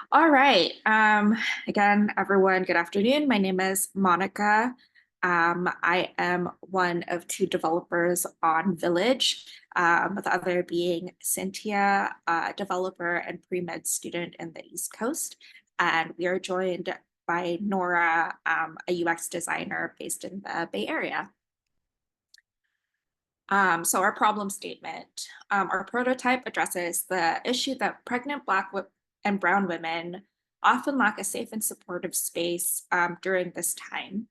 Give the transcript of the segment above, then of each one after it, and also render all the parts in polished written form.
All right. Again, everyone, good afternoon. My name is Monica. I am one of two developers on Village, the other being Cynthia, developer and pre-med student in the East Coast. And we are joined by Nora, a UX designer based in the Bay Area. So our problem statement, our prototype addresses the issue that pregnant Black and brown women often lack a safe and supportive space during this time.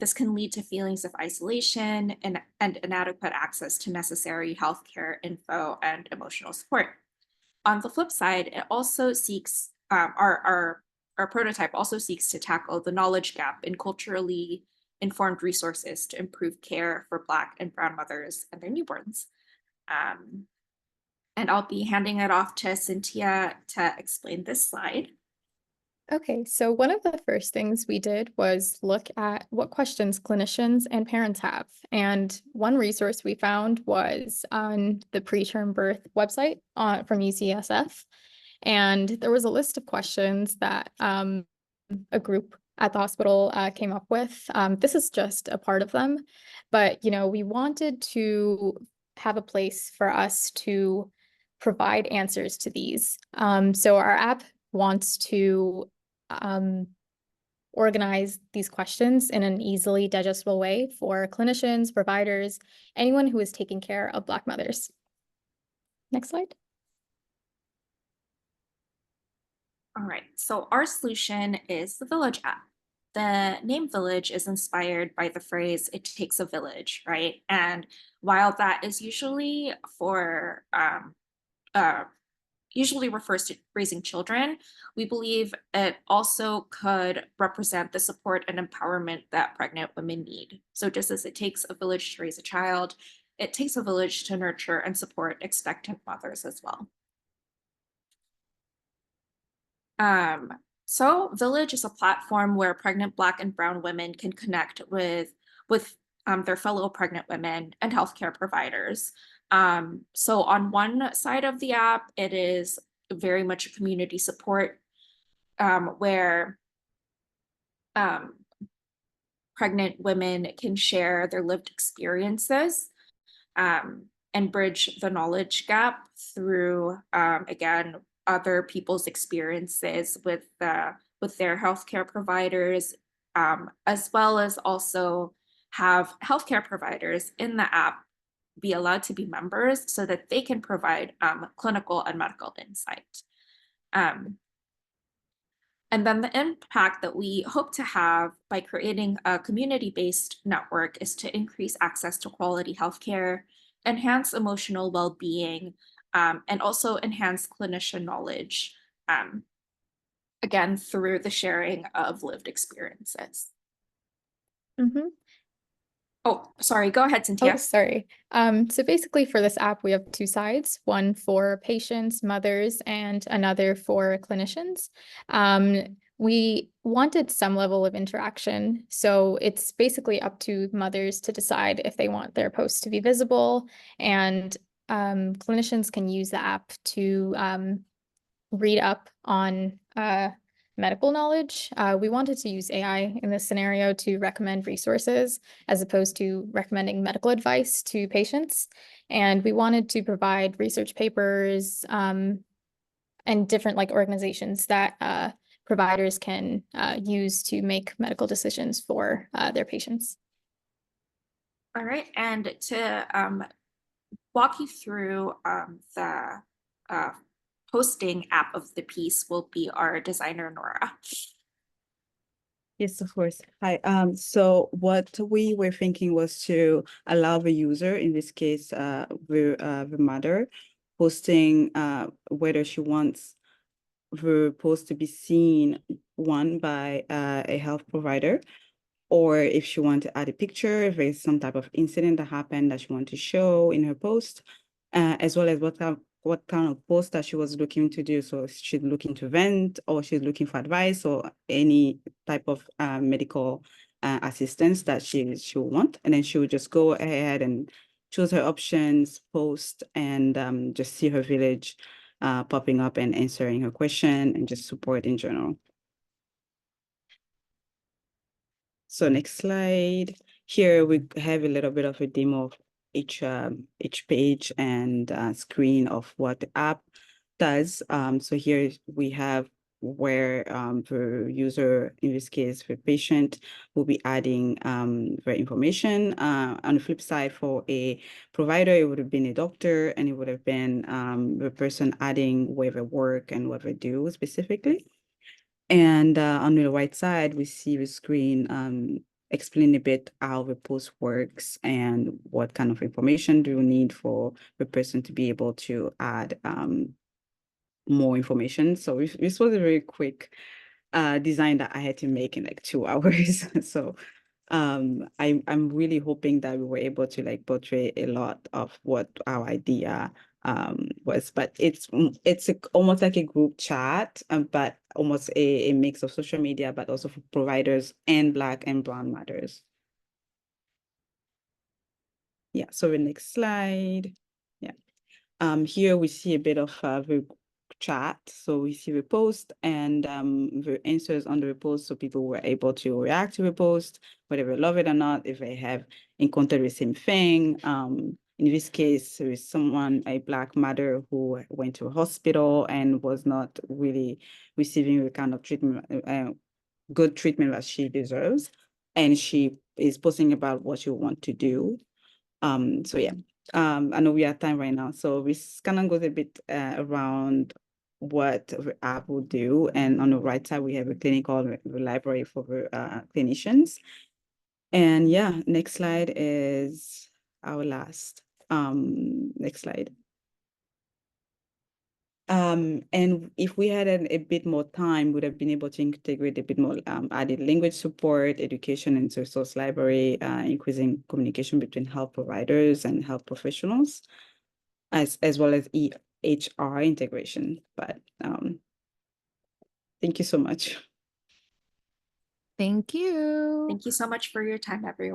This can lead to feelings of isolation and inadequate access to necessary healthcare info and emotional support. On the flip side, it also seeks, our prototype also seeks to tackle the knowledge gap in culturally informed resources to improve care for Black and brown mothers and their newborns. And I'll be handing it off to Cynthia to explain this slide. Okay, so one of the first things we did was look at what questions clinicians and parents have. And one resource we found was on the preterm birth website from UCSF. And there was a list of questions that a group at the hospital came up with. This is just a part of them, but we wanted to have a place for us to provide answers to these. So our app wants to organize these questions in an easily digestible way for clinicians, providers, anyone who is taking care of Black mothers. Next slide. All right, so our solution is the Village app. The name Village is inspired by the phrase, it takes a village, right? And while that is usually usually refers to raising children, we believe it also could represent the support and empowerment that pregnant women need. So just as it takes a village to raise a child, it takes a village to nurture and support expectant mothers as well. So Village is a platform where pregnant Black and brown women can connect with their fellow pregnant women and healthcare providers. So on one side of the app, it is very much a community support where pregnant women can share their lived experiences and bridge the knowledge gap through, again, other people's experiences with their healthcare providers, as well as also have healthcare providers in the app be allowed to be members so that they can provide clinical and medical insight. And then the impact that we hope to have by creating a community-based network is to increase access to quality healthcare, enhance emotional well-being, and also enhance clinician knowledge, again, through the sharing of lived experiences. Mm-hmm. Oh, sorry, go ahead, Cynthia. Oh, sorry. So basically for this app, we have two sides, one for patients, mothers, and another for clinicians. We wanted some level of interaction. So it's basically up to mothers to decide if they want their posts to be visible, and clinicians can use the app to read up on medical knowledge. We wanted to use AI in this scenario to recommend resources as opposed to recommending medical advice to patients. And we wanted to provide research papers and different organizations that providers can use to make medical decisions for their patients. All right, and to walk you through the posting app of the piece will be our designer, Nora. Yes, of course. Hi. So what we were thinking was to allow the user, in this case, the mother, posting whether she wants the post to be seen, one, by a health provider, or if she wants to add a picture, if there's some type of incident that happened that she wants to show in her post, as well as what kind of post that she was looking to do. So she's looking to vent, or she's looking for advice, or any type of medical assistance that she will want. And then she will just go ahead and choose her options, post, and just see her village popping up and answering her question and just support in general. So next slide. Here we have a little bit of a demo of each page and screen of what the app does. So here we have where the user, in this case, the patient, will be adding their information. On the flip side, for a provider, it would have been a doctor, and it would have been the person adding where they work and what they do specifically. And on the right side, we see the screen explain a bit how the post works and what kind of information do you need for the person to be able to add more information. So this was a very quick design that I had to make in like 2 hours. So I'm really hoping that we were able to like portray a lot of what our idea was, but it's almost like a group chat, but almost a mix of social media, but also for providers and Black and Brown matters. Yeah, so the next slide. Yeah. Here we see a bit of the chat. So we see the post and the answers on the post, so people were able to react to the post, whether they love it or not, if they have encountered the same thing. In this case, there is someone, a Black mother, who went to a hospital and was not really receiving the kind of treatment, good treatment that she deserves. And she is posting about what she want to do. So yeah, I know we are time right now, so this kind of goes a bit around what the app will do. And on the right side, we have a clinical library for the clinicians. And yeah, next slide is our last. Next slide. And if we had a bit more time, we would have been able to integrate a bit more added language support, education and resource library, increasing communication between health providers and health professionals, as well as EHR integration. But thank you so much. Thank you. Thank you so much for your time, everyone.